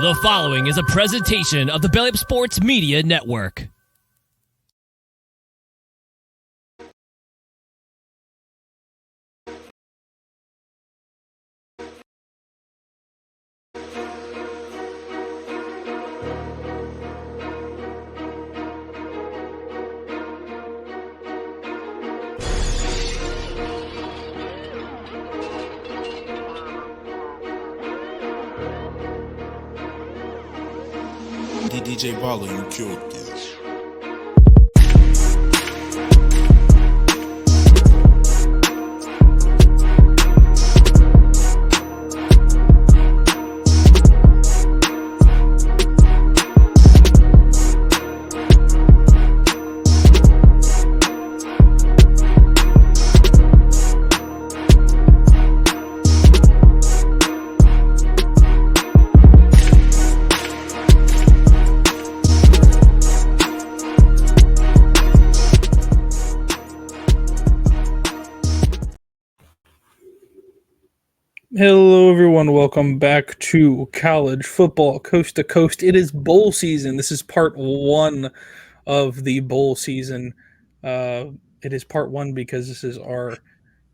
The following is a presentation of the Belly Up Sports Media Network. DJ Baller, you killed this. Hello, everyone. Welcome back to College Football Coast to Coast. It is bowl season. This is part one of the bowl season. It is part one because this is our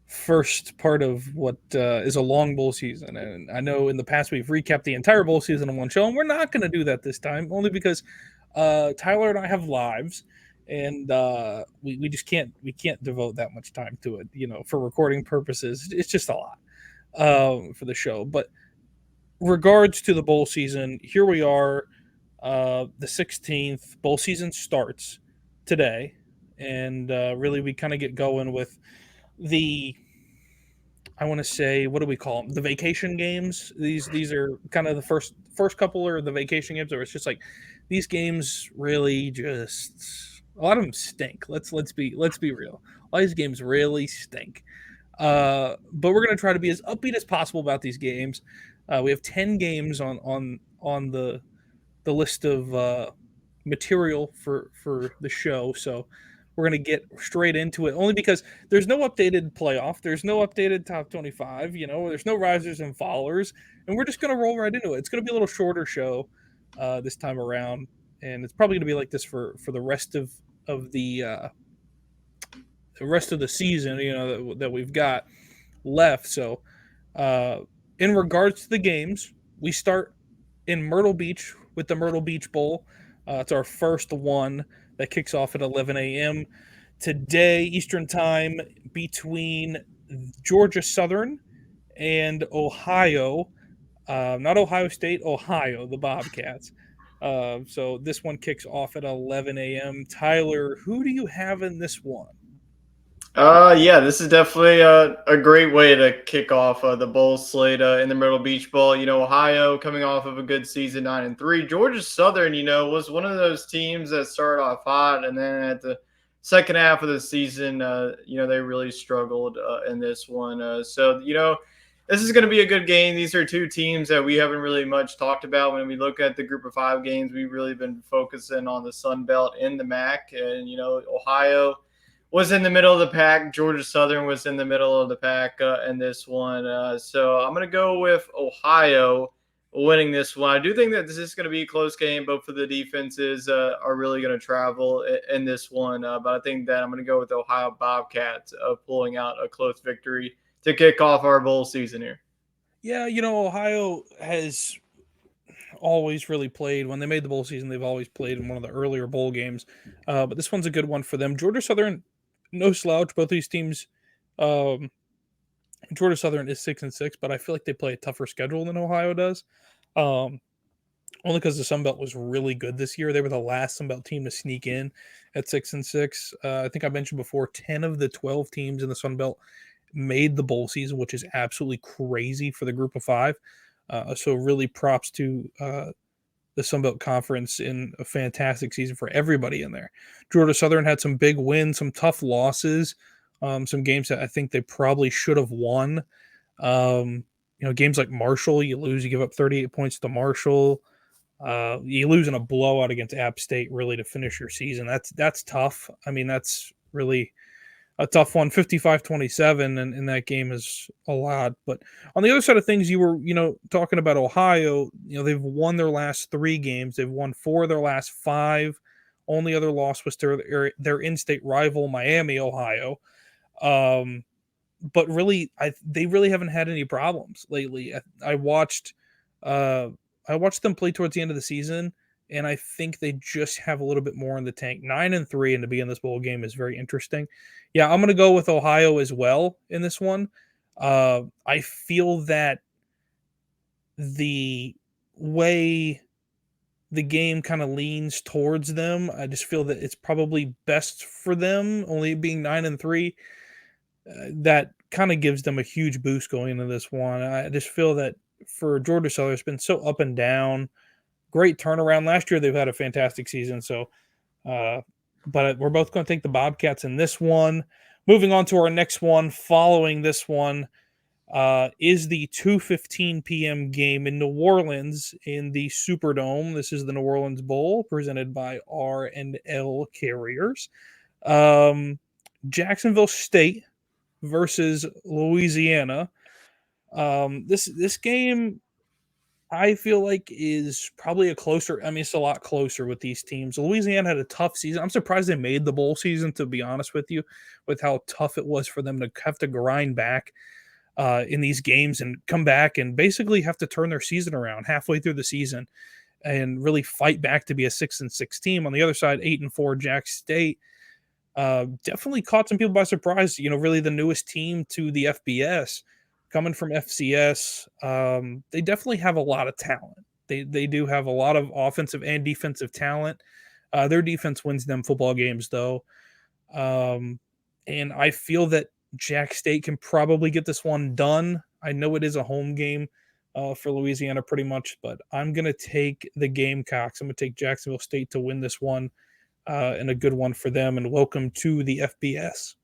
first part of what is a long bowl season. And I know in the past we've recapped the entire bowl season in one show, and we're not going to do that this time, only because Tyler and I have lives, and we just can't devote that much time to it. You know, for recording purposes, it's just a lot for the show. But regards to the bowl season, here we are, the 16th. Bowl season starts today, and really we kind of get going with the, I want to say, what do we call them? The vacation games. These are kind of the first couple are the vacation games, or it's just like these games really just, a lot of them stink. Let's be real. A lot of these games really stink. But we're going to try to be as upbeat as possible about these games. We have 10 games on the list of material for the show, so we're going to get straight into it, only because there's no updated playoff, there's no updated top 25, there's no risers and fallers, and we're just going to roll right into it. It's going to be a little shorter show this time around, and it's probably going to be like this for the rest of the rest of the season, that we've got left. So in regards to the games, we start in Myrtle Beach with the Myrtle Beach Bowl. It's our first one that kicks off at 11 a.m. today, Eastern Time, between Georgia Southern and Ohio. Not Ohio State, Ohio, the Bobcats. So this one kicks off at 11 a.m. Tyler, who do you have in this one? Yeah, this is definitely a great way to kick off the bowl slate in the Myrtle Beach Bowl. Ohio coming off of a good season, 9-3. Georgia Southern, was one of those teams that started off hot, and then at the second half of the season, they really struggled in this one. So this is going to be a good game. These are two teams that we haven't really much talked about. When we look at the Group of 5 games, we've really been focusing on the Sun Belt and the MAC, and Ohio was in the middle of the pack. Georgia Southern was in the middle of the pack in this one. So I'm going to go with Ohio winning this one. I do think that this is going to be a close game. Both of the defenses are really going to travel in this one. But I think that I'm going to go with the Ohio Bobcats pulling out a close victory to kick off our bowl season here. Yeah, Ohio has always really played, when they made the bowl season, they've always played in one of the earlier bowl games. But this one's a good one for them. Georgia Southern, no slouch. Both these teams, Georgia Southern is 6-6, but I feel like they play a tougher schedule than Ohio does. Only because the Sun Belt was really good this year. They were the last Sun Belt team to sneak in at 6-6. I think I mentioned before, 10 of the 12 teams in the Sun Belt made the bowl season, which is absolutely crazy for the Group of 5. So really props to the Sun Belt Conference in a fantastic season for everybody in there. Georgia Southern had some big wins, some tough losses, some games that I think they probably should have won. Games like Marshall, you lose, you give up 38 points to Marshall. You lose in a blowout against App State really to finish your season. That's tough. I mean, that's really a tough one, 55-27, and that game is a lot. But on the other side of things, you were, talking about Ohio. They've won their last 3 games. They've won 4 of their last 5. Only other loss was to their in-state rival, Miami, Ohio. But really, they really haven't had any problems lately. I watched them play towards the end of the season, and I think they just have a little bit more in the tank. 9-3, and to be in this bowl game is very interesting. Yeah, I'm going to go with Ohio as well in this one. I feel that the way the game kind of leans towards them, I just feel that it's probably best for them, only being 9-3. That kind of gives them a huge boost going into this one. I just feel that for Georgia Southern, it's been so up and down. Great turnaround. Last year, they've had a fantastic season. So, but we're both going to take the Bobcats in this one. Moving on to our next one, following this one, is the 2:15 p.m. game in New Orleans in the Superdome. This is the New Orleans Bowl presented by R&L Carriers. Jacksonville State versus Louisiana. This game, I feel like, is probably a closer. I mean, it's a lot closer with these teams. Louisiana had a tough season. I'm surprised they made the bowl season, to be honest with you, with how tough it was for them to have to grind back in these games and come back and basically have to turn their season around halfway through the season and really fight back to be a 6-6 team. On the other side, 8-4 Jack State. Definitely caught some people by surprise. Really the newest team to the FBS, coming from FCS. They definitely have a lot of talent. They do have a lot of offensive and defensive talent. Their defense wins them football games, though. And I feel that Jack State can probably get this one done. I know it is a home game for Louisiana pretty much, but I'm going to take the Gamecocks. I'm going to take Jacksonville State to win this one. And a good one for them, and welcome to the FBS.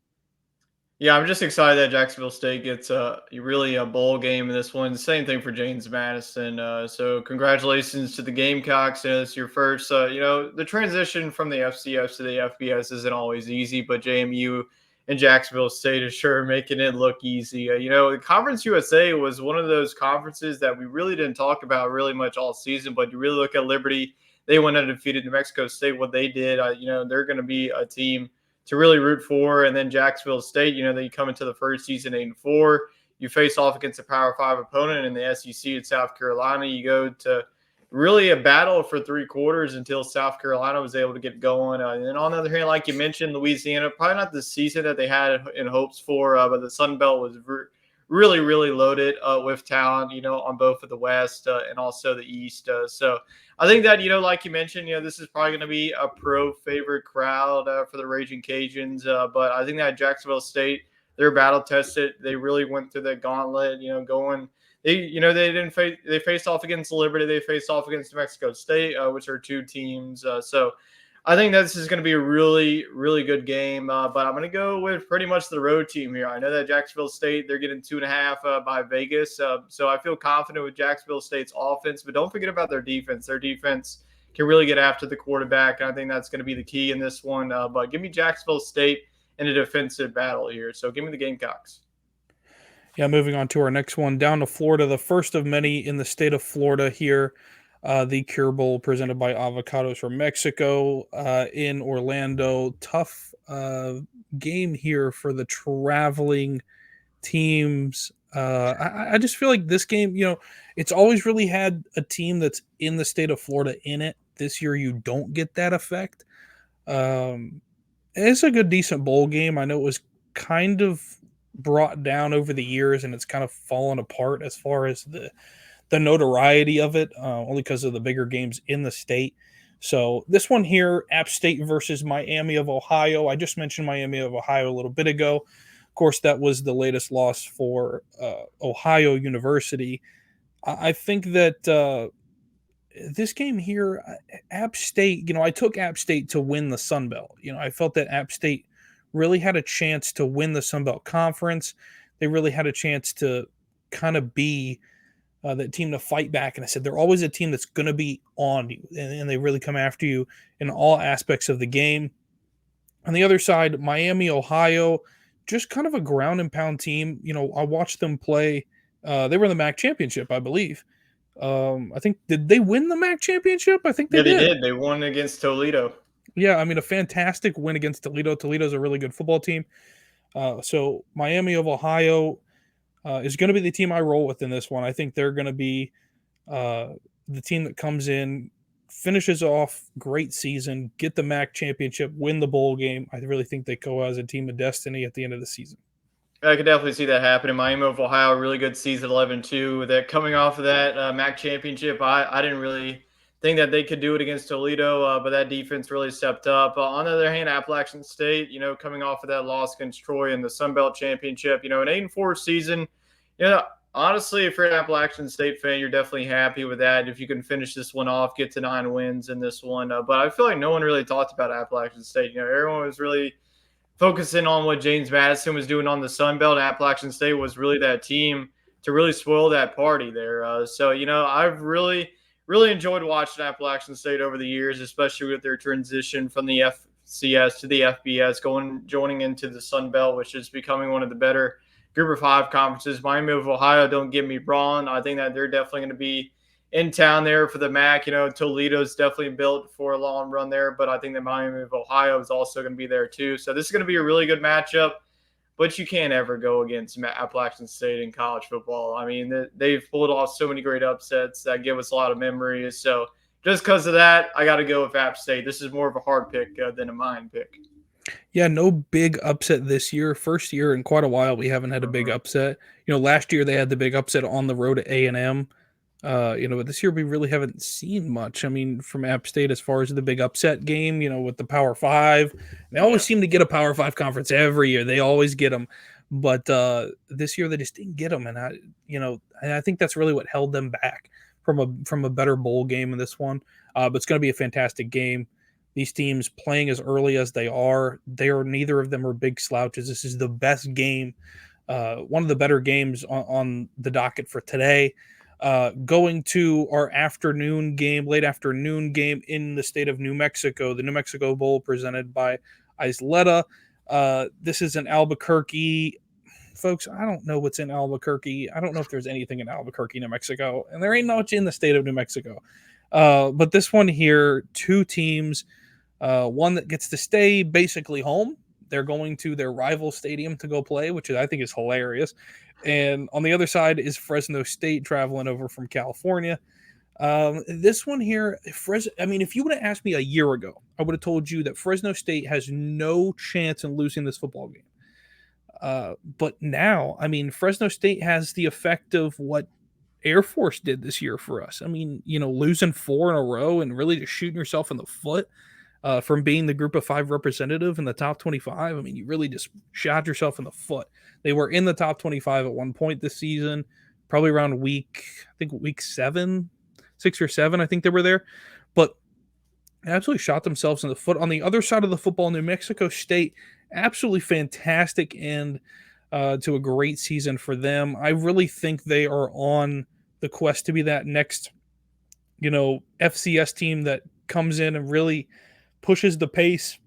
Yeah, I'm just excited that Jacksonville State gets really a bowl game in this one. Same thing for James Madison. So congratulations to the Gamecocks. It's your first, the transition from the FCS to the FBS isn't always easy, but JMU and Jacksonville State is sure making it look easy. The Conference USA was one of those conferences that we really didn't talk about really much all season, but you really look at Liberty. They went undefeated. New Mexico State, what they did, they're going to be a team to really root for. And then Jacksonville State, they come into the first season 8-4. You face off against a Power 5 opponent in the SEC at South Carolina. You go to really a battle for 3 quarters until South Carolina was able to get going. And then on the other hand, like you mentioned, Louisiana, probably not the season that they had in hopes for, but the Sun Belt was really, really loaded with talent, on both of the West and also the East. So I think that, like you mentioned, this is probably going to be a pro favorite crowd for the Raging Cajuns. But I think that Jacksonville State, they're battle tested. They really went through the gauntlet, going. They faced off against Liberty. They faced off against New Mexico State, which are 2 teams. So I think that this is going to be a really, really good game. But I'm going to go with pretty much the road team here. I know that Jacksonville State, they're getting 2.5 by Vegas. So I feel confident with Jacksonville State's offense. But don't forget about their defense. Their defense can really get after the quarterback. And I think that's going to be the key in this one. But give me Jacksonville State in a defensive battle here. So give me the Gamecocks. Yeah, moving on to our next one, down to Florida, the first of many in the state of Florida here. The Cure Bowl presented by Avocados from Mexico in Orlando. Tough game here for the traveling teams. I just feel like this game, it's always really had a team that's in the state of Florida in it. This year, you don't get that effect. It's a good, decent bowl game. I know it was kind of brought down over the years, and it's kind of fallen apart as far as the notoriety of it, only because of the bigger games in the state. So this one here, App State versus Miami of Ohio. I just mentioned Miami of Ohio a little bit ago. Of course, that was the latest loss for Ohio University. I think that this game here, App State, I took App State to win the Sun Belt. I felt that App State really had a chance to win the Sun Belt Conference. They really had a chance to kind of be that team to fight back. And I said, they're always a team that's going to be on you, and they really come after you in all aspects of the game. On the other side, Miami, Ohio, just kind of a ground and pound team. I watched them play. They were in the MAC championship, I believe. I think, did they win the MAC championship? I think they Yeah, they did. did. They won against Toledo. Yeah, I mean, a fantastic win against Toledo. Toledo's a really good football team. So Miami of Ohio is going to be the team I roll with in this one. I think they're going to be the team that comes in, finishes off great season, get the MAC championship, win the bowl game. I really think they go as a team of destiny at the end of the season. I could definitely see that happening. Miami of Ohio, really good season, 11-2. That coming off of that MAC championship, I didn't really think that they could do it against Toledo, but that defense really stepped up. On the other hand, Appalachian State, coming off of that loss against Troy in the Sun Belt Championship, an 8-4 season. Honestly, if you're an Appalachian State fan, you're definitely happy with that. If you can finish this one off, get to 9 wins in this one. But I feel like no one really talked about Appalachian State. Everyone was really focusing on what James Madison was doing on the Sun Belt. Appalachian State was really that team to really spoil that party there. So I've really enjoyed watching Appalachian State over the years, especially with their transition from the FCS to the FBS, joining into the Sun Belt, which is becoming one of the better Group of 5 conferences. Miami of Ohio, don't get me wrong. I think that they're definitely going to be in town there for the MAC. Toledo's definitely built for a long run there, but I think that Miami of Ohio is also going to be there too. So this is going to be a really good matchup, but you can't ever go against Appalachian State in college football. I mean, they've pulled off so many great upsets that give us a lot of memories. So just because of that, I got to go with App State. This is more of a hard pick than a mind pick. Yeah, no big upset this year. First year in quite a while we haven't had a big upset. Last year they had the big upset on the road at A&M. But this year we really haven't seen much. I mean, from App State as far as the big upset game, with the Power 5. They always seem to get a Power 5 conference every year. They always get them. But this year they just didn't get them, and I think that's really what held them back from a better bowl game in this one. But it's going to be a fantastic game. These teams playing as early as they are, neither of them are big slouches. This is the best game, one of the better games on the docket for today. Going to our late afternoon game in the state of New Mexico, the New Mexico Bowl presented by Isleta. This is in Albuquerque. Folks, I don't know what's in Albuquerque. I don't know if there's anything in Albuquerque, New Mexico, and there ain't much in the state of New Mexico. But this one here, two teams, one that gets to stay basically home. They're going to their rival stadium to go play, which I think is hilarious. And on the other side is Fresno State traveling over from California. This one here, if you would have asked me a year ago, I would have told you that Fresno State has no chance in losing this football game. But now, Fresno State has the effect of what Air Force did this year for us. Losing 4 in a row and really just shooting yourself in the foot from being the Group of 5 representative in the top 25. You really just shot yourself in the foot. They were in the top 25 at one point this season, probably around week 7, 6 or 7. I think they were there, but absolutely shot themselves in the foot. On the other side of the football, New Mexico State, absolutely fantastic end to a great season for them. I really think they are on the quest to be that next, FCS team that comes in and really pushes the pace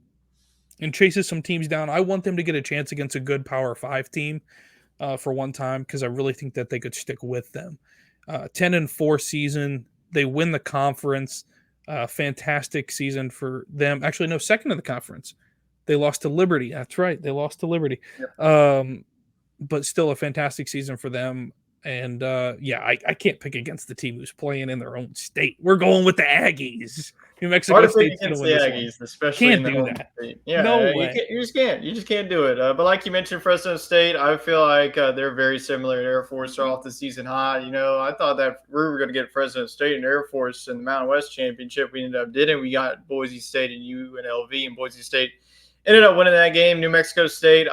and chases some teams down. I want them to get a chance against a good Power 5 team for one time, because I really think that they could stick with them. 10-4 season. They win the conference. Fantastic season for them. Actually, no, second in the conference. They lost to Liberty. That's right. They lost to Liberty. Yep. But still a fantastic season for them. And I can't pick against the team who's playing in their own state. We're going with the Aggies. New Mexico State's going to win this one. Especially can't in the do home that. state. Yeah, no way. You just can't do it. But like you mentioned, Fresno State, I feel like they're very similar to Air Force. They're off the season high. I thought that we were going to get Fresno State and Air Force in the Mountain West Championship. We ended up didn't. We got Boise State and UNLV, and Boise State ended up winning that game. New Mexico State,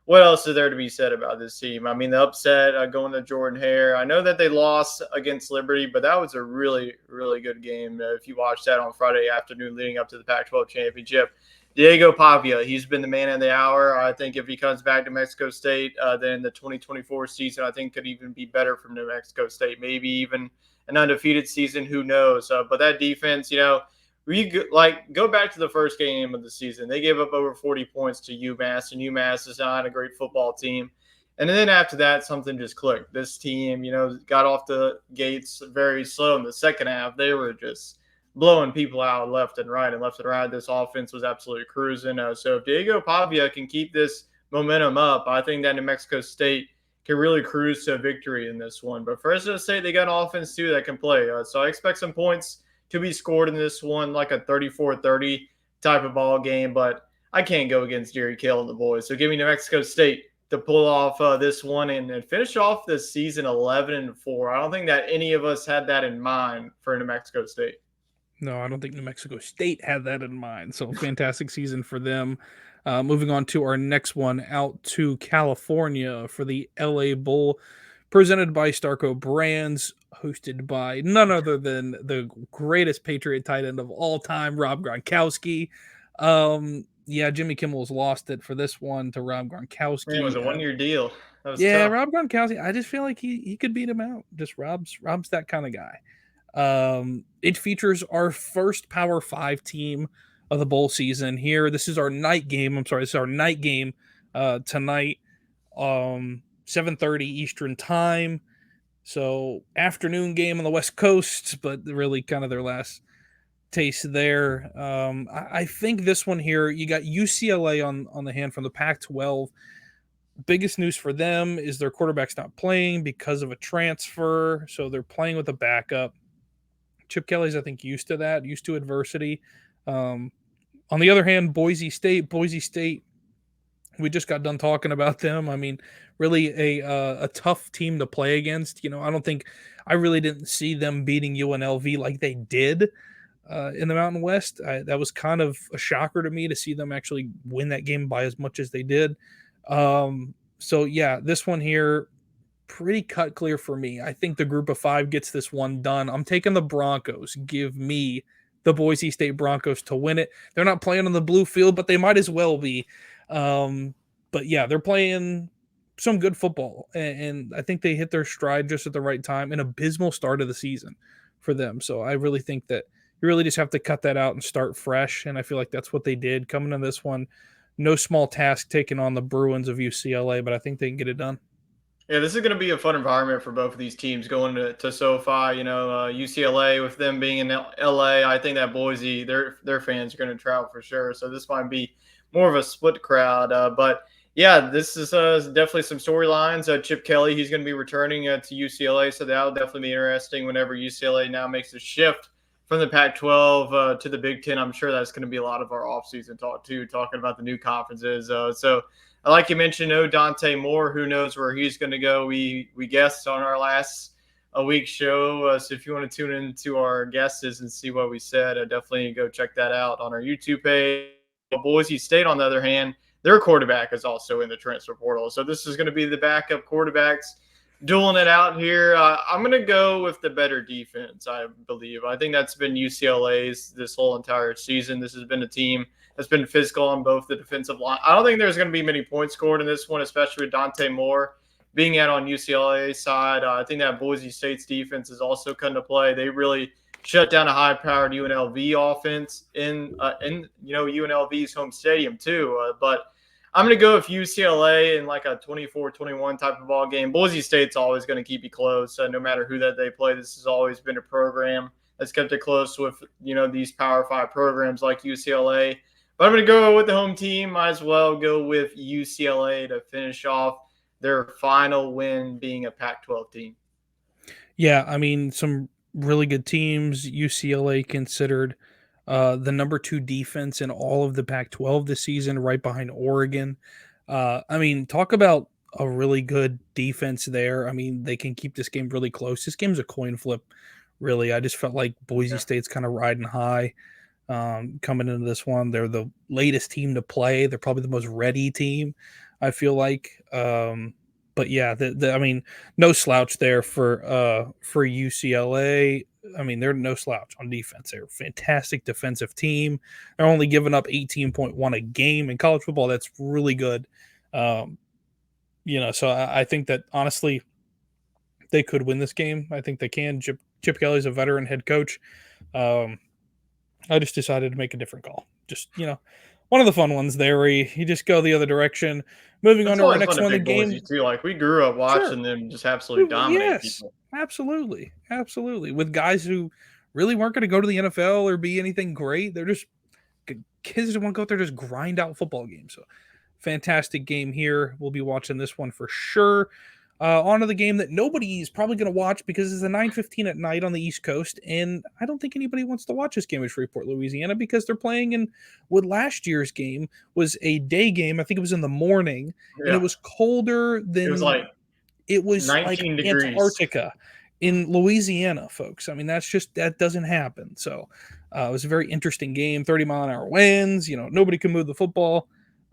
what else is there to be said about this team? The upset going to Jordan Hare. I know that they lost against Liberty, but that was a really, really good game. If you watched that on Friday afternoon leading up to the Pac-12 championship, Diego Pavia, he's been the man of the hour. I think if he comes back to Mexico State, then the 2024 season, I think could even be better from New Mexico State. Maybe even an undefeated season. Who knows? But that defense, Go back to the first game of the season. They gave up over 40 points to UMass, and UMass is not a great football team. And then after that, something just clicked. This team, got off the gates very slow in the second half. They were just blowing people out left and right and left and right. This offense was absolutely cruising. So if Diego Pavia can keep this momentum up, I think that New Mexico State can really cruise to a victory in this one. But Fresno State, they got an offense too that can play. So I expect some points to be scored in this one, like a 34-30 type of ball game. But I can't go against Jerry Kill and the boys. So give me New Mexico State to pull off this one and finish off this season 11-4. I don't think that any of us had that in mind for New Mexico State. No, I don't think New Mexico State had that in mind. So fantastic season for them. Moving on to our next one, out to California for the LA Bowl, presented by Starco Brands, hosted by none other than the greatest Patriot tight end of all time, Rob Gronkowski. Jimmy Kimmel's lost it for this one to Rob Gronkowski. Man, it was a one-year deal. That was tough. Rob Gronkowski. I just feel like he could beat him out. Just Rob's that kind of guy. It features our first Power 5 team of the bowl season here. This is our night game. This is our night game tonight, 7:30 Eastern time. So afternoon game on the West Coast, but really kind of their last taste there. I think this one here, you got UCLA on the hand from the Pac-12. Biggest news for them is their quarterback's not playing because of a transfer, so they're playing with a backup. Chip Kelly's, I think, used to that, used to adversity. On the other hand, Boise State, we just got done talking about them. I mean, really a tough team to play against. I really didn't see them beating UNLV like they did in the Mountain West. That was kind of a shocker to me to see them actually win that game by as much as they did. This one here, pretty cut clear for me. I think the group of 5 gets this one done. I'm taking the Broncos. Give me the Boise State Broncos to win it. They're not playing on the blue field, but they might as well be. They're playing some good football, and I think they hit their stride just at the right time. An abysmal start of the season for them. So I really think that you really just have to cut that out and start fresh, and I feel like that's what they did coming in this one. No small task taking on the Bruins of UCLA, but I think they can get it done. Yeah, this is going to be a fun environment for both of these teams going to SoFi. UCLA with them being in LA, I think that Boise, their fans are going to travel for sure. So this might be more of a split crowd. This is definitely some storylines. Chip Kelly, he's going to be returning to UCLA, so that'll definitely be interesting whenever UCLA now makes a shift from the Pac-12 to the Big Ten. I'm sure that's going to be a lot of our offseason talk too, talking about the new conferences. Like you mentioned, Dante Moore, who knows where he's going to go. We guessed on our last week's show. So if you want to tune into our guesses and see what we said, definitely go check that out on our YouTube page. Boise State, on the other hand, their quarterback is also in the transfer portal. So this is going to be the backup quarterbacks dueling it out here. I'm going to go with the better defense, I believe. I think that's been UCLA's this whole entire season. This has been a team that's been physical on both the defensive line. I don't think there's going to be many points scored in this one, especially with Dante Moore being out on UCLA's side. I think that Boise State's defense is also come to play. They really shut down a high-powered UNLV offense in UNLV's home stadium too. But I'm going to go with UCLA in like a 24-21 type of ball game. Boise State's always going to keep you close, no matter who that they play. This has always been a program that's kept it close with, these Power 5 programs like UCLA. But I'm going to go with the home team. Might as well go with UCLA to finish off their final win being a Pac-12 team. Yeah, I mean, some really good teams. UCLA considered the number 2 defense in all of the Pac-12 this season, right behind Oregon. Talk about a really good defense there. I mean, they can keep this game really close. This game's a coin flip, really. I just felt like Boise State's kind of riding high coming into this one. They're the latest team to play. They're probably the most ready team, I feel like. No slouch there for UCLA. I mean, they're no slouch on defense. They're a fantastic defensive team. They're only giving up 18.1 a game in college football. That's really good. So I think that, honestly, they could win this game. I think they can. Chip Kelly's a veteran head coach. I just decided to make a different call. Just, one of the fun ones there where you just go the other direction. Moving on It's to our always next fun to one, the pick Boise game. too. Like we grew up Sure. watching them just absolutely dominate Yes, people. absolutely. Absolutely. With guys who really weren't going to go to the NFL or be anything great. They're just kids that want to go out there just grind out football games. So fantastic game here. We'll be watching this one for sure. On to the game that nobody's probably going to watch because it's a 9:15 at night on the East Coast, and I don't think anybody wants to watch this game at Shreveport, Louisiana, because they're playing in what last year's game was a day game. I think it was in the morning, and it Yeah, was colder it was than like it was like 19 degrees. Antarctica in Louisiana, folks. I mean, that doesn't happen. So it was a very interesting game. 30-mile-an-hour winds. Nobody could move the football.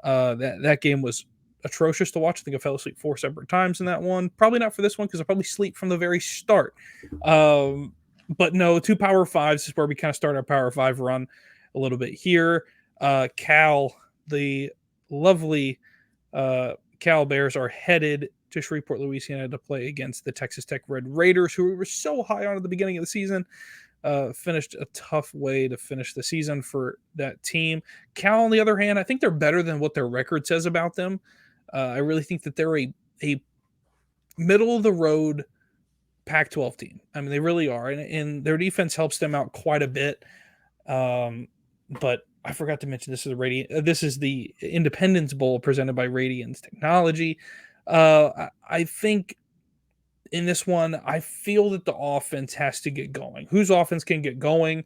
That game was atrocious to watch. I think I fell asleep 4 separate times in that one. Probably not for this one because I probably sleep from the very start. But no, 2 Power Fives is where we kind of start our Power Five run a little bit here. Cal, the lovely Cal Bears are headed to Shreveport, Louisiana to play against the Texas Tech Red Raiders, who we were so high on at the beginning of the season. Finished a tough way to finish the season for that team. Cal, on the other hand, I think they're better than what their record says about them. I really think that they're a middle-of-the-road Pac-12 team. I mean, they really are, and their defense helps them out quite a bit. But I forgot to mention this is the Independence Bowl presented by Radiance Technology. I think in this one, I feel that the offense has to get going. Whose offense can get going?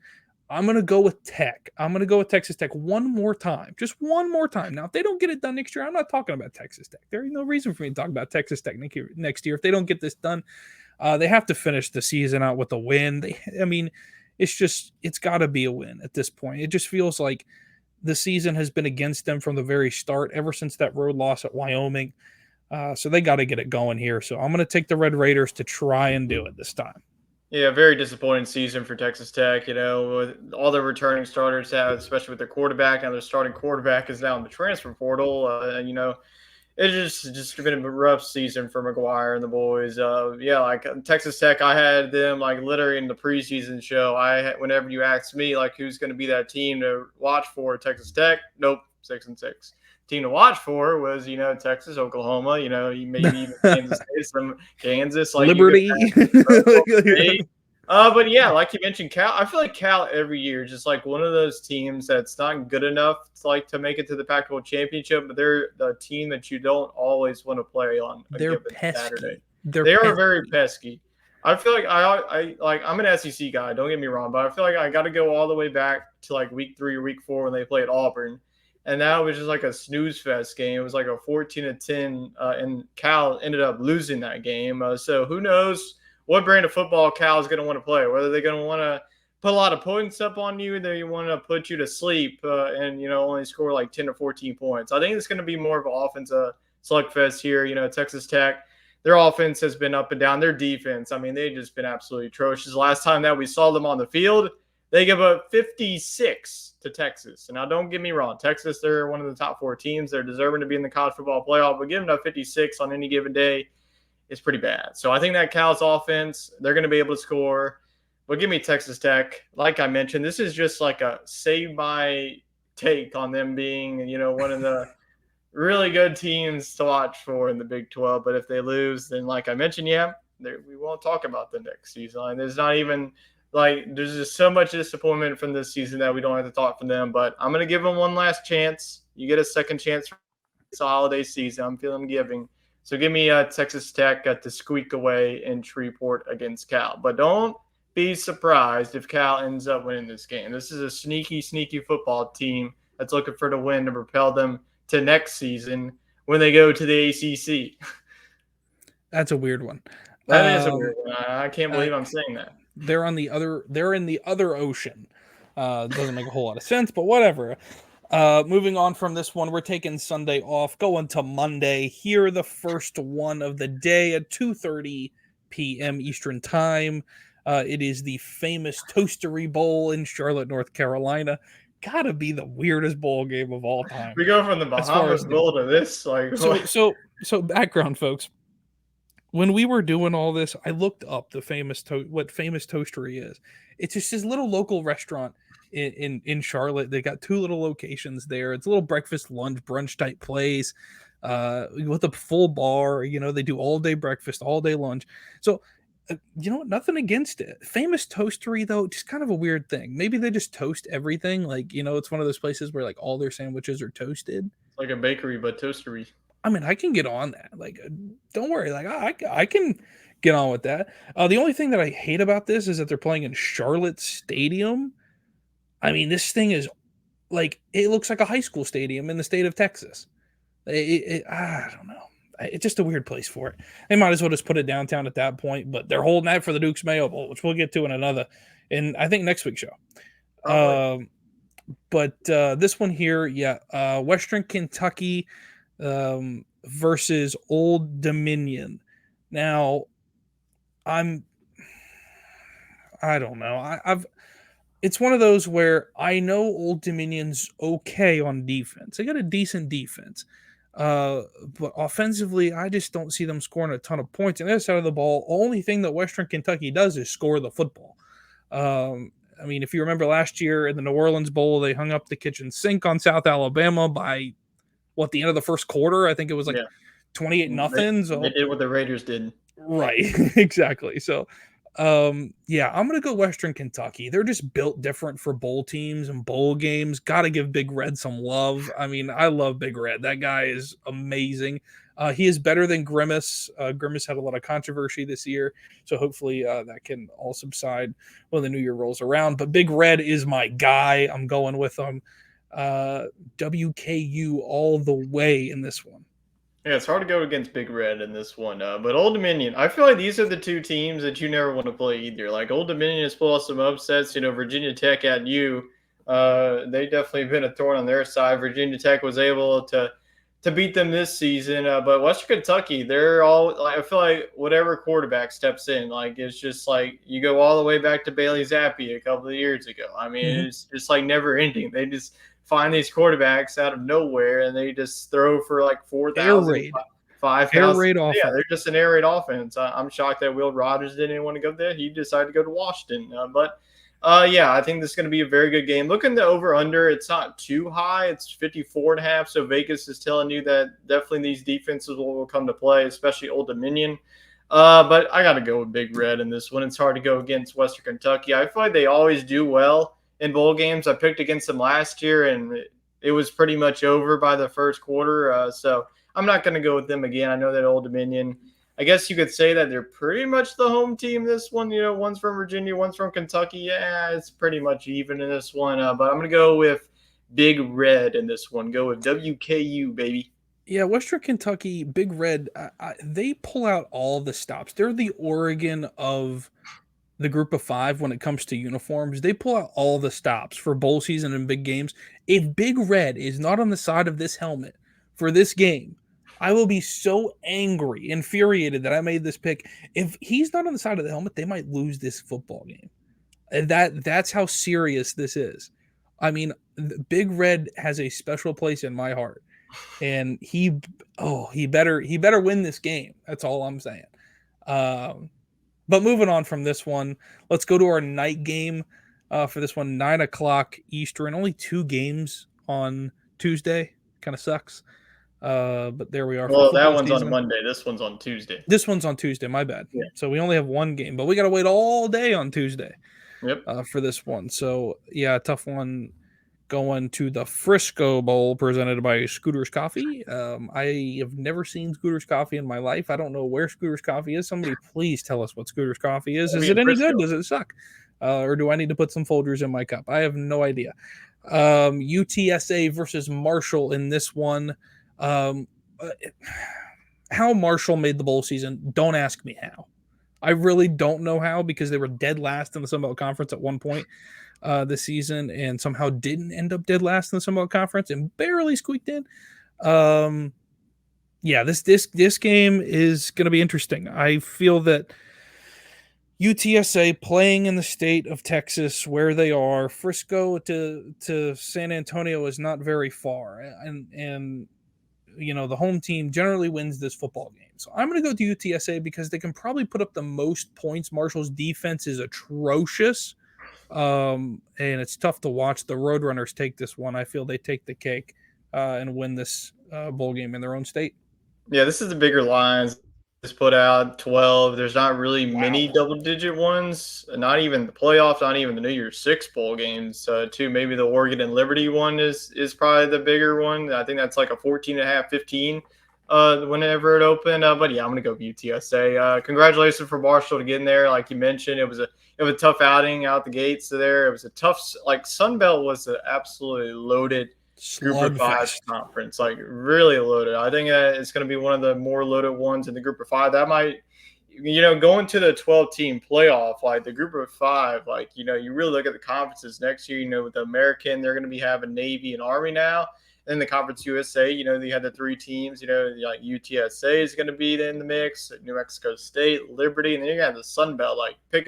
I'm going to go with Tech. I'm going to go with Texas Tech one more time. Just one more time. Now, if they don't get it done next year, I'm not talking about Texas Tech. There is no reason for me to talk about Texas Tech next year. If they don't get this done, they have to finish the season out with a win. It's got to be a win at this point. It just feels like the season has been against them from the very start, ever since that road loss at Wyoming. So they got to get it going here. So I'm going to take the Red Raiders to try and do it this time. Yeah, very disappointing season for Texas Tech. With all the returning starters have, especially with their quarterback. Now their starting quarterback is now in the transfer portal. It's just been a rough season for McGuire and the boys. Texas Tech, I had them like literally in the preseason show. Whenever you asked me like who's going to be that team to watch for, Texas Tech, nope, 6-6. Team to watch for was Texas, Oklahoma, maybe even Kansas State, some Kansas, like Liberty. But yeah, like you mentioned, Cal. I feel like Cal every year just like one of those teams that's not good enough to make it to the Pac-12 championship, but they're the team that you don't always want to play on a They're given pesky. Saturday. They are very pesky. I feel like I'm an SEC guy. Don't get me wrong, but I feel like I got to go all the way back to like week 3 or week 4 when they played Auburn. And that was just like a snooze fest game. It was like a 14-10, and Cal ended up losing that game. So who knows what brand of football Cal is going to want to play? Whether they're going to want to put a lot of points up on you, or they want to put you to sleep and only score like 10 or 14 points. I think it's going to be more of an offensive slugfest here. Texas Tech, their offense has been up and down. Their defense, I mean, they've just been absolutely atrocious. The last time that we saw them on the field, they gave up 56 to Texas. And now don't get me wrong. Texas, they're one of the top 4 teams. They're deserving to be in the college football playoff. But giving up 56 on any given day is pretty bad. So I think that Cal's offense, they're going to be able to score. But give me Texas Tech. Like I mentioned, this is just like a save my take on them being, one of the really good teams to watch for in the Big 12. But if they lose, then like I mentioned, we won't talk about them next season. And there's not even – there's just so much disappointment from this season that we don't have to talk from them. But I'm going to give them one last chance. You get a second chance for this holiday season. I'm feeling giving. So give me Texas Tech to squeak away in Shreveport against Cal. But don't be surprised if Cal ends up winning this game. This is a sneaky, sneaky football team that's looking for the win to propel them to next season when they go to the ACC. That's a weird one. That is a weird one. I can't believe I'm saying that. They're in the other ocean. Doesn't make a whole lot of sense, but whatever. Moving on from this one, we're taking Sunday off, going to Monday. Here, the first one of the day at 2:30 p.m. Eastern Time. It is the famous Toastery Bowl in Charlotte, North Carolina. Gotta be the weirdest bowl game of all time. We go from the Bahamas Bowl to this. So background, folks. When we were doing all this, I looked up what famous Toastery is. It's just this little local restaurant in Charlotte. They got two little locations there. It's a little breakfast, lunch, brunch type place with a full bar. They do all day breakfast, all day lunch. So, nothing against it. Famous Toastery, though, just kind of a weird thing. Maybe they just toast everything. Like, it's one of those places where like all their sandwiches are toasted. It's like a bakery, but toastery. I mean, I can get on that. Like, don't worry. Like, I can get on with that. The only thing that I hate about this is that they're playing in Charlotte Stadium. I mean, this thing is like, it looks like a high school stadium in the state of Texas. I don't know. It's just a weird place for it. They might as well just put it downtown at that point, but they're holding that for the Duke's Mayo Bowl, which we'll get to in I think next week's show. But this one here, Western Kentucky versus Old Dominion. Now, I don't know. It's one of those where I know Old Dominion's okay on defense. They got a decent defense. But offensively, I just don't see them scoring a ton of points. On the other side of the ball, only thing that Western Kentucky does is score the football. I mean, if you remember last year in the New Orleans Bowl, they hung up the kitchen sink on South Alabama by the end of the first quarter. I think it was like 28-0. So they did what the Raiders did. Right, exactly. So, I'm going to go Western Kentucky. They're just built different for bowl teams and bowl games. Got to give Big Red some love. I mean, I love Big Red. That guy is amazing. He is better than Grimace. Grimace had a lot of controversy this year, so hopefully that can all subside when the new year rolls around. But Big Red is my guy. I'm going with him. WKU all the way in this one. Yeah, it's hard to go against Big Red in this one. But Old Dominion, I feel like these are the two teams that you never want to play either. Like Old Dominion has pulled off some upsets. Virginia Tech at U. They definitely been a thorn on their side. Virginia Tech was able to beat them this season. But Western Kentucky, they're all – I feel like whatever quarterback steps in, like it's just like you go all the way back to Bailey Zappi a couple of years ago. I mean, It's just like never ending. They just – find these quarterbacks out of nowhere and they just throw for like 4,000, 5,000. Yeah, they're just an air raid offense. I'm shocked that Will Rogers didn't want to go there. He decided to go to Washington. I think this is going to be a very good game. Looking the over under, it's not too high. It's 54.5. So Vegas is telling you that definitely these defenses will come to play, especially Old Dominion. But I got to go with Big Red in this one. It's hard to go against Western Kentucky. I feel like they always do well in bowl games. I picked against them last year, and it was pretty much over by the first quarter. So I'm not going to go with them again. I know that Old Dominion, I guess you could say that they're pretty much the home team this one. One's from Virginia, one's from Kentucky. Yeah, it's pretty much even in this one. But I'm going to go with Big Red in this one. Go with WKU, baby. Yeah, Western Kentucky, Big Red, they pull out all the stops. They're the Oregon of the group of five when it comes to uniforms. They pull out all the stops for bowl season and big games. If Big Red is not on the side of this helmet for this game, I will be so angry, infuriated that I made this pick. If he's not on the side of the helmet, they might lose this football game. And that's how serious this is. I mean, Big Red has a special place in my heart. And he better win this game. That's all I'm saying. But moving on from this one, let's go to our night game for this one, 9:00 Eastern. Only 2 games on Tuesday. Kind of sucks. But there we are. Well, that one's on Monday. This one's on Tuesday. This one's on Tuesday. My bad. Yeah. So we only have 1 game, but we got to wait all day on Tuesday. Yep. For this one. So, yeah, tough one going to the Frisco Bowl presented by Scooter's Coffee. I have never seen Scooter's Coffee in my life. I don't know where Scooter's Coffee is. Somebody please tell us what Scooter's Coffee is. Is it any good? Does it suck? Or do I need to put some Folgers in my cup? I have no idea. UTSA versus Marshall in this one. How Marshall made the bowl season, don't ask me how. I really don't know how, because they were dead last in the Sun Belt Conference at one point this season and somehow didn't end up dead last in the Sun Belt Conference and barely squeaked in. This game is going to be interesting. I feel that UTSA playing in the state of Texas where they are, Frisco to San Antonio is not very far. And the home team generally wins this football game. So I'm going to go to UTSA because they can probably put up the most points. Marshall's defense is atrocious. and it's tough to watch the Roadrunners take this one. I feel they take the cake and win this bowl game in their own state. Yeah, this is the bigger lines. Just put out 12. There's not really Wow. many double-digit ones. Not even the playoffs. Not even the New Year's Six bowl games. Too. Maybe the Oregon and Liberty one is probably the bigger one. I think that's like a 14.5, 15. Whenever it opened. But yeah, I'm gonna go UTSA. Congratulations for Marshall to get in there. Like you mentioned, it was a tough outing out the gates there. It was a tough, like Sun Belt was an absolutely loaded Group of Five Slugfest. conference, like really loaded. I think it's going to be one of the more loaded ones in the Group of Five. That might, going to the 12-team playoff, like the Group of Five, like you really look at the conferences next year. With the American, they're going to be having Navy and Army now. And the Conference USA, they had the three teams. Like UTSA is going to be in the mix, New Mexico State, Liberty, and then you got the Sun Belt. Like pick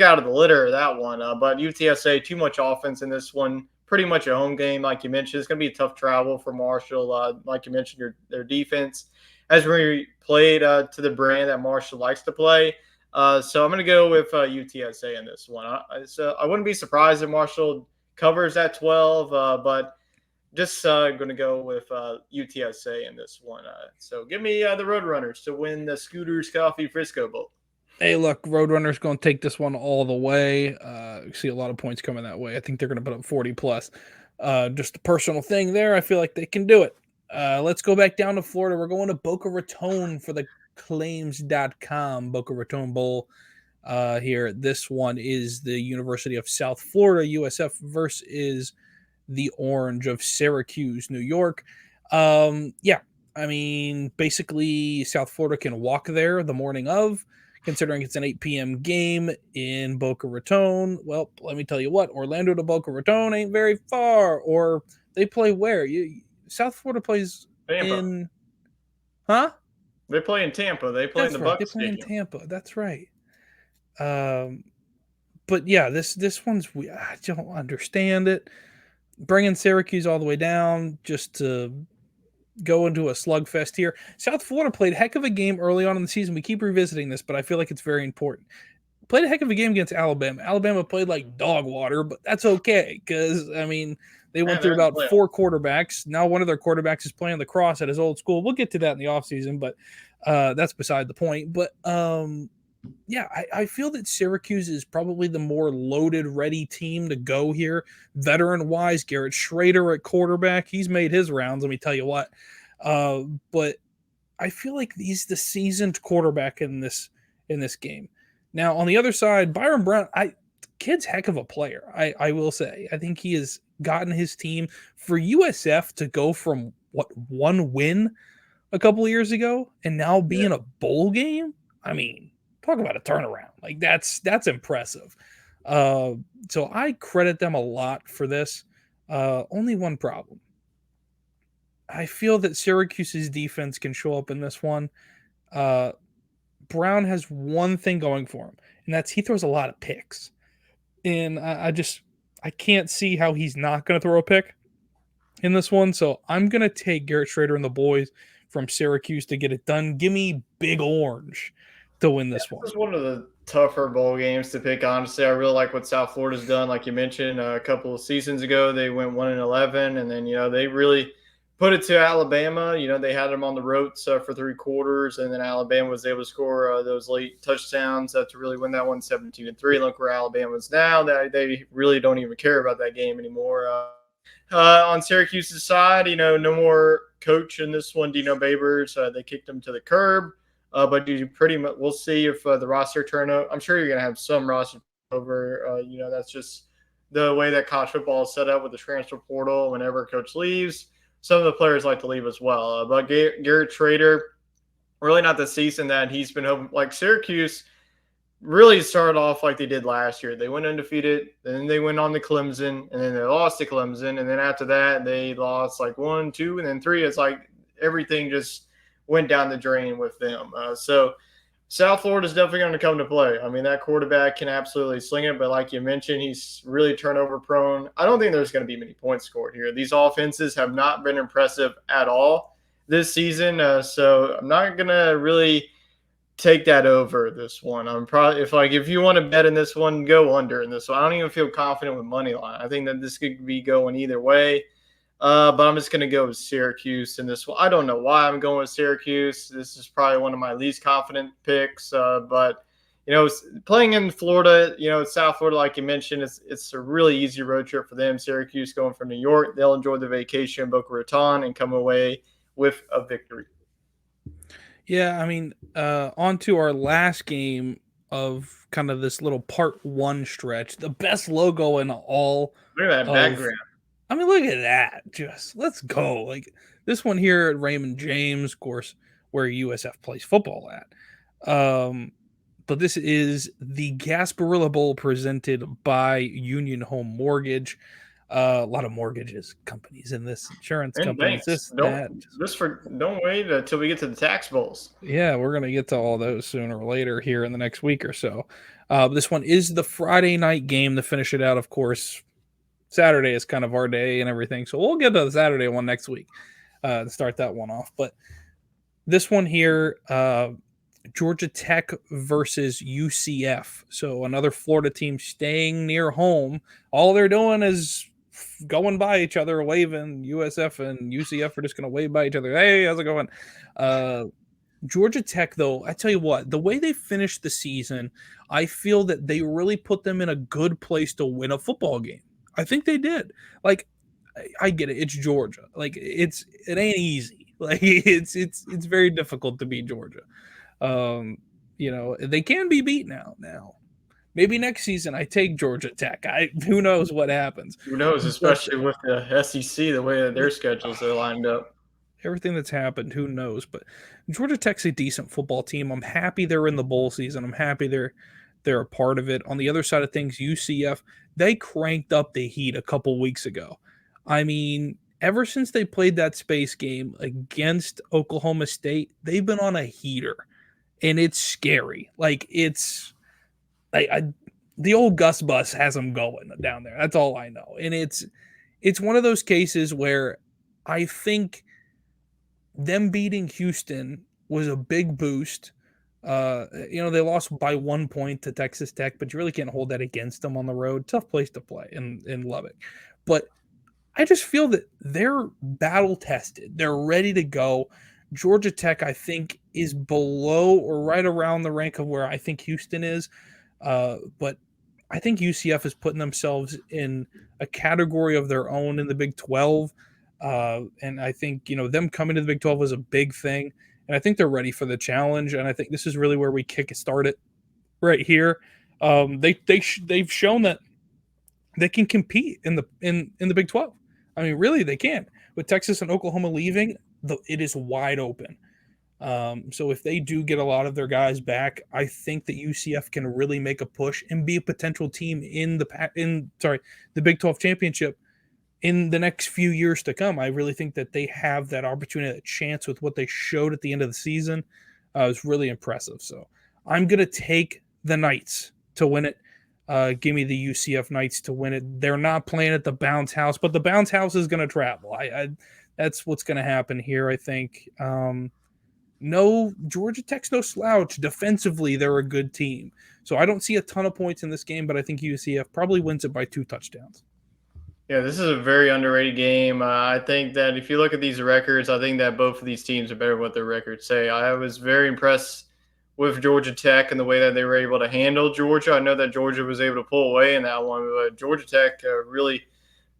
out of the litter that one. But UTSA, too much offense in this one. Pretty much a home game, like you mentioned. It's going to be a tough travel for Marshall. Like you mentioned, their defense has really played to the brand that Marshall likes to play. So I'm going to go with UTSA in this one. I wouldn't be surprised if Marshall covers that 12, but just going to go with UTSA in this one. So give me the Roadrunners to win the Scooters Coffee Frisco Bowl. Hey, look, Roadrunner's going to take this one all the way. See a lot of points coming that way. I think they're going to put up 40 plus. Just a personal thing there. I feel like they can do it. Let's go back down to Florida. We're going to Boca Raton for the claims.com Boca Raton Bowl here. This one is the University of South Florida, USF, versus the Orange of Syracuse, New York. Yeah, I mean, basically, South Florida can walk there the morning of. Considering it's an 8 p.m. game in Boca Raton. Well, let me tell you what, Orlando to Boca Raton ain't very far. Or they play where? South Florida plays Tampa. in... Huh? They play in Tampa. They play in the Bucs They play Stadium. in Tampa. That's right. But yeah, this one's... I don't understand it. Bringing Syracuse all the way down just to go into a slugfest here. South Florida played a heck of a game early on in the season. We keep revisiting this, but I feel like it's very important. Played a heck of a game against Alabama. Alabama played like dog water, but that's okay because, I mean, they went through about 4 quarterbacks. Now one of their quarterbacks is playing lacrosse at his old school. We'll get to that in the offseason, but that's beside the point. But, yeah, I feel that Syracuse is probably the more loaded, ready team to go here. Veteran-wise, Garrett Schrader at quarterback. He's made his rounds, let me tell you what. But I feel like he's the seasoned quarterback in this game. Now, on the other side, Byron Brown, kid's heck of a player, I will say. I think he has gotten his team for USF to go from, one win a couple of years ago and now be in a bowl game? I mean, talk about a turnaround. Like that's impressive. So I credit them a lot for this. Only one problem. I feel that Syracuse's defense can show up in this one. Brown has one thing going for him, and that's he throws a lot of picks. And I can't see how he's not going to throw a pick in this one. So I'm going to take Garrett Schrader and the boys from Syracuse to get it done. Give me Big Orange to win this one. This is one of the tougher bowl games to pick, honestly. I really like what South Florida's done. Like you mentioned, a couple of seasons ago, they went 1-11, and then, they really put it to Alabama. They had them on the ropes for 3 quarters, and then Alabama was able to score those late touchdowns to really win that one 17-3. Look where Alabama's now. They really don't even care about that game anymore. On Syracuse's side, no more coach in this one, Dino Babers. They kicked him to the curb. But you pretty much, we'll see if the roster turnover. I'm sure you're going to have some roster turnover. That's just the way that college football is set up with the transfer portal. Whenever a coach leaves, some of the players like to leave as well. But Garrett Schrader, really not the season that he's been hoping. Like Syracuse really started off like they did last year. They went undefeated, then they went on to Clemson, and then they lost to Clemson. And then after that, they lost like 1, 2, and then 3. It's like everything just went down the drain with them. So South Florida is definitely going to come to play. I mean, that quarterback can absolutely sling it, but like you mentioned, he's really turnover prone. I don't think there's going to be many points scored here. These offenses have not been impressive at all this season. So I'm not going to really take that over this one. I'm probably if you want to bet in this one, go under in this one. I don't even feel confident with money line. I think that this could be going either way. But I'm just gonna go with Syracuse in this one. I don't know why I'm going with Syracuse. This is probably one of my least confident picks. But playing in Florida, South Florida, like you mentioned, it's a really easy road trip for them. Syracuse going from New York, they'll enjoy the vacation in Boca Raton and come away with a victory. Yeah, I mean, on to our last game of kind of this little part one stretch. The best logo in all Look at that of background. I mean, look at that. Just let's go. Like this one here at Raymond James, of course, where USF plays football at. But this is the Gasparilla Bowl presented by Union Home Mortgage. A lot of mortgages companies in this, insurance And companies, thanks. that. Don't wait until we get to the tax bowls. Yeah, we're gonna get to all those sooner or later here in the next week or so. This one is the Friday night game to finish it out. Of course, Saturday is kind of our day and everything, so we'll get to the Saturday one next week to start that one off. But this one here, Georgia Tech versus UCF. So another Florida team staying near home. All they're doing is going by each other, waving. USF and UCF are just going to wave by each other. Hey, how's it going? Georgia Tech, though, I tell you what, the way they finished the season, I feel that they really put them in a good place to win a football game. I think they did. Like, I get it. It's Georgia. Like, it ain't easy. Like, it's very difficult to beat Georgia. They can be beat now. Maybe next season I take Georgia Tech. Who knows what happens? Who knows, especially with the SEC, the way that their schedules are lined up. Everything that's happened, who knows? But Georgia Tech's a decent football team. I'm happy they're in the bowl season. I'm happy they're a part of it. On the other side of things, UCF, they cranked up the heat a couple weeks ago. I mean, ever since they played that space game against Oklahoma State, they've been on a heater. And it's scary. Like the old Gus Bus has them going down there. That's all I know. And it's one of those cases where I think them beating Houston was a big boost. They lost by 1 point to Texas Tech, but you really can't hold that against them on the road. Tough place to play in Lubbock. But I just feel that they're battle tested. They're ready to go. Georgia Tech, I think, is below or right around the rank of where I think Houston is. But I think UCF is putting themselves in a category of their own in the Big 12. And I think, them coming to the Big 12 was a big thing. And I think they're ready for the challenge. And I think this is really where we start it right here. They've shown that they can compete in the Big 12. I mean, really, they can. With Texas and Oklahoma leaving, it is wide open. So if they do get a lot of their guys back, I think that UCF can really make a push and be a potential team in the Big 12 championship in the next few years to come. I really think that they have that opportunity, that chance with what they showed at the end of the season. It was really impressive. So I'm going to take the Knights to win it. Give me the UCF Knights to win it. They're not playing at the Bounce House, but the Bounce House is going to travel. That's what's going to happen here, I think. No, Georgia Tech's no slouch. Defensively, they're a good team. So I don't see a ton of points in this game, but I think UCF probably wins it by 2 touchdowns. Yeah, this is a very underrated game. I think that if you look at these records, I think that both of these teams are better than what their records say. I was very impressed with Georgia Tech and the way that they were able to handle Georgia. I know that Georgia was able to pull away in that one, but Georgia Tech really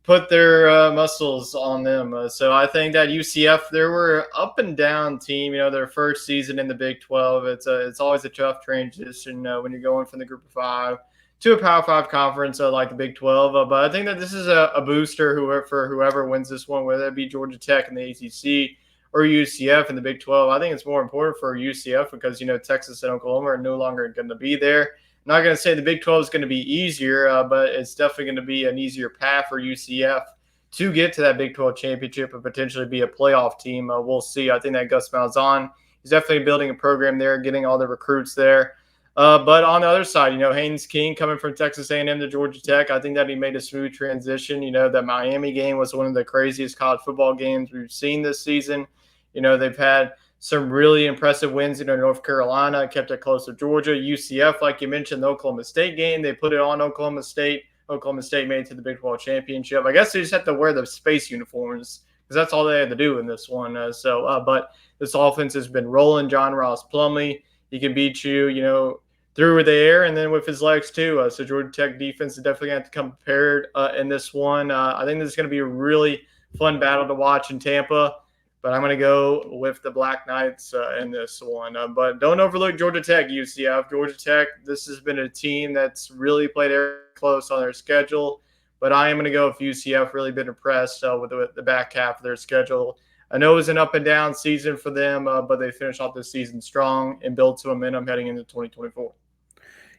put their muscles on them. So I think that UCF, they were up and down team. Their first season in the Big 12. It's always a tough transition when you're going from the Group of 5 to a Power 5 conference like the Big 12. But I think that this is a booster for whoever wins this one, whether it be Georgia Tech in the ACC or UCF in the Big 12. I think it's more important for UCF because, Texas and Oklahoma are no longer going to be there. I'm not going to say the Big 12 is going to be easier, but it's definitely going to be an easier path for UCF to get to that Big 12 championship and potentially be a playoff team. We'll see. I think that Gus Malzahn is definitely building a program there, getting all the recruits there. But on the other side, Haynes King coming from Texas A&M to Georgia Tech, I think that he made a smooth transition. That Miami game was one of the craziest college football games we've seen this season. They've had some really impressive wins. North Carolina kept it close to Georgia. UCF, like you mentioned, the Oklahoma State game, they put it on Oklahoma State. Oklahoma State made it to the Big 12 championship. I guess they just had to wear the space uniforms because that's all they had to do in this one. But this offense has been rolling. John Ross Plumlee, he can beat you, through the air and then with his legs too. So Georgia Tech defense is definitely going to have to come prepared in this one. I think this is going to be a really fun battle to watch in Tampa. But I'm going to go with the Black Knights in this one. But don't overlook Georgia Tech, UCF. Georgia Tech, this has been a team that's really played close on their schedule. But I am going to go with UCF. Really been impressed with the back half of their schedule. I know it was an up and down season for them, but they finished off this season strong and built some momentum heading into 2024.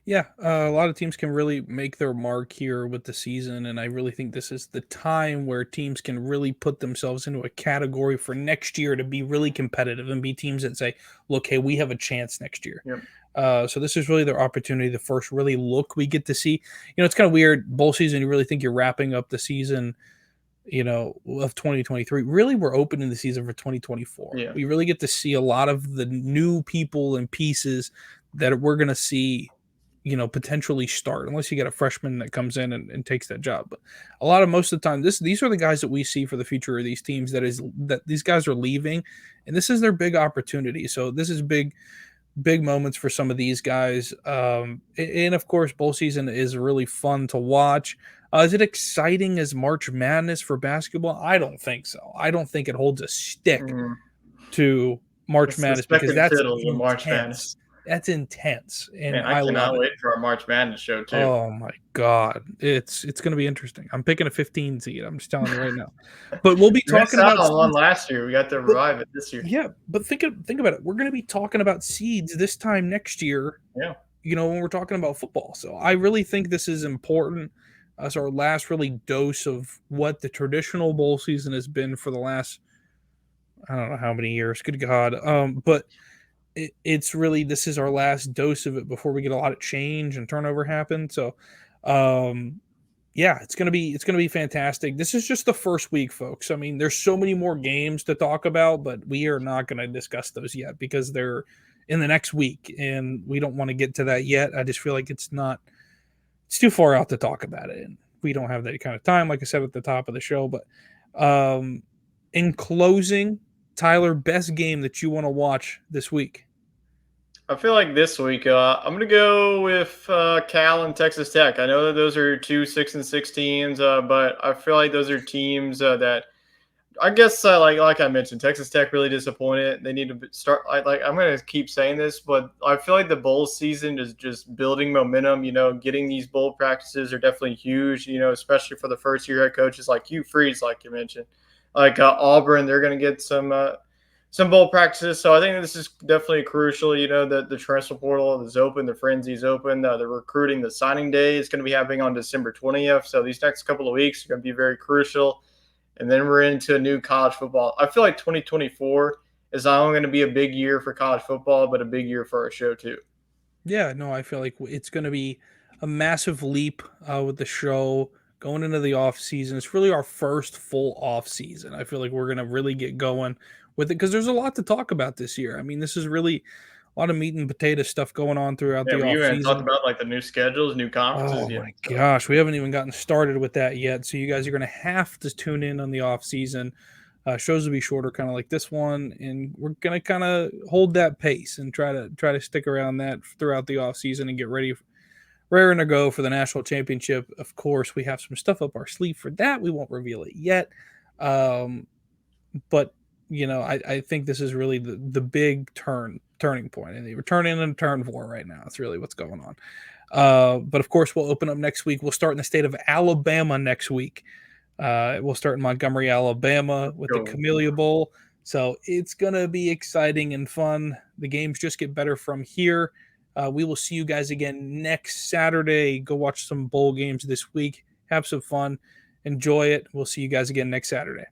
Yeah, a lot of teams can really make their mark here with the season, and I really think this is the time where teams can really put themselves into a category for next year to be really competitive and be teams that say, look, hey, we have a chance next year. Yep. So this is really their opportunity, the first really look we get to see. It's kind of weird, bowl season, you really think you're wrapping up the season of 2023. Really, we're opening the season for 2024. Yeah. We really get to see a lot of the new people and pieces that we're going to see potentially start, unless you get a freshman that comes in and takes that job. But most of the time, these are the guys that we see for the future of these teams. That these guys are leaving, and this is their big opportunity. So this is big moments for some of these guys. And of course, bowl season is really fun to watch. Is it exciting as March Madness for basketball? I don't think so. I don't think it holds a stick to March Madness because that's March Madness. That's intense, and Man, I cannot wait for our March Madness show too. Oh my God, it's going to be interesting. I'm picking a 15 seed. I'm just telling you right now. But we'll be talking about one last year. We got to revive it this year. Yeah, but think about it. We're going to be talking about seeds this time next year. Yeah, when we're talking about football. So I really think this is important as our last really dose of what the traditional bowl season has been for the last, I don't know how many years. Good God, but. It's really, this is our last dose of it before we get a lot of change and turnover happen. So, yeah, it's gonna be fantastic. This is just the first week, folks. I mean, there's so many more games to talk about, but we are not going to discuss those yet because they're in the next week, and we don't want to get to that yet. I just feel like it's too far out to talk about it, and we don't have that kind of time, like I said at the top of the show. But in closing, Tyler, best game that you want to watch this week? I feel like this week I'm going to go with Cal and Texas Tech. I know that those are 2 6-6 teams, but I feel like those are teams that I guess like I mentioned, Texas Tech really disappointed. They need to start I'm going to keep saying this, but I feel like the bowl season is just building momentum. Getting these bowl practices are definitely huge. Especially for the first year head coaches like Hugh Freeze, like you mentioned, like Auburn, they're going to get some bowl practices. So I think this is definitely crucial, that the transfer portal is open, the frenzy is open, the recruiting, the signing day is going to be happening on December 20th. So these next couple of weeks are going to be very crucial. And then we're into a new college football. I feel like 2024 is not only going to be a big year for college football, but a big year for our show too. Yeah, no, I feel like it's going to be a massive leap with the show going into the off season. It's really our first full off season. I feel like we're going to really get going with it because there's a lot to talk about this year. I mean, this is really a lot of meat and potato stuff going on throughout the off season. We talked about like the new schedules, new conferences. Oh my gosh, we haven't even gotten started with that yet. So you guys are going to have to tune in on the off season. Shows will be shorter, kind of like this one, and we're going to kind of hold that pace and try to stick around that throughout the off season and get ready, raring to go for the national championship. Of course, we have some stuff up our sleeve for that. We won't reveal it yet, but I think this is really the big turning point, and we're turning into turn 4 right now. It's really what's going on. But of course, we'll open up next week. We'll start in the state of Alabama next week. We'll start in Montgomery, Alabama with the Camellia Bowl. So it's going to be exciting and fun. The games just get better from here. We will see you guys again next Saturday. Go watch some bowl games this week. Have some fun. Enjoy it. We'll see you guys again next Saturday.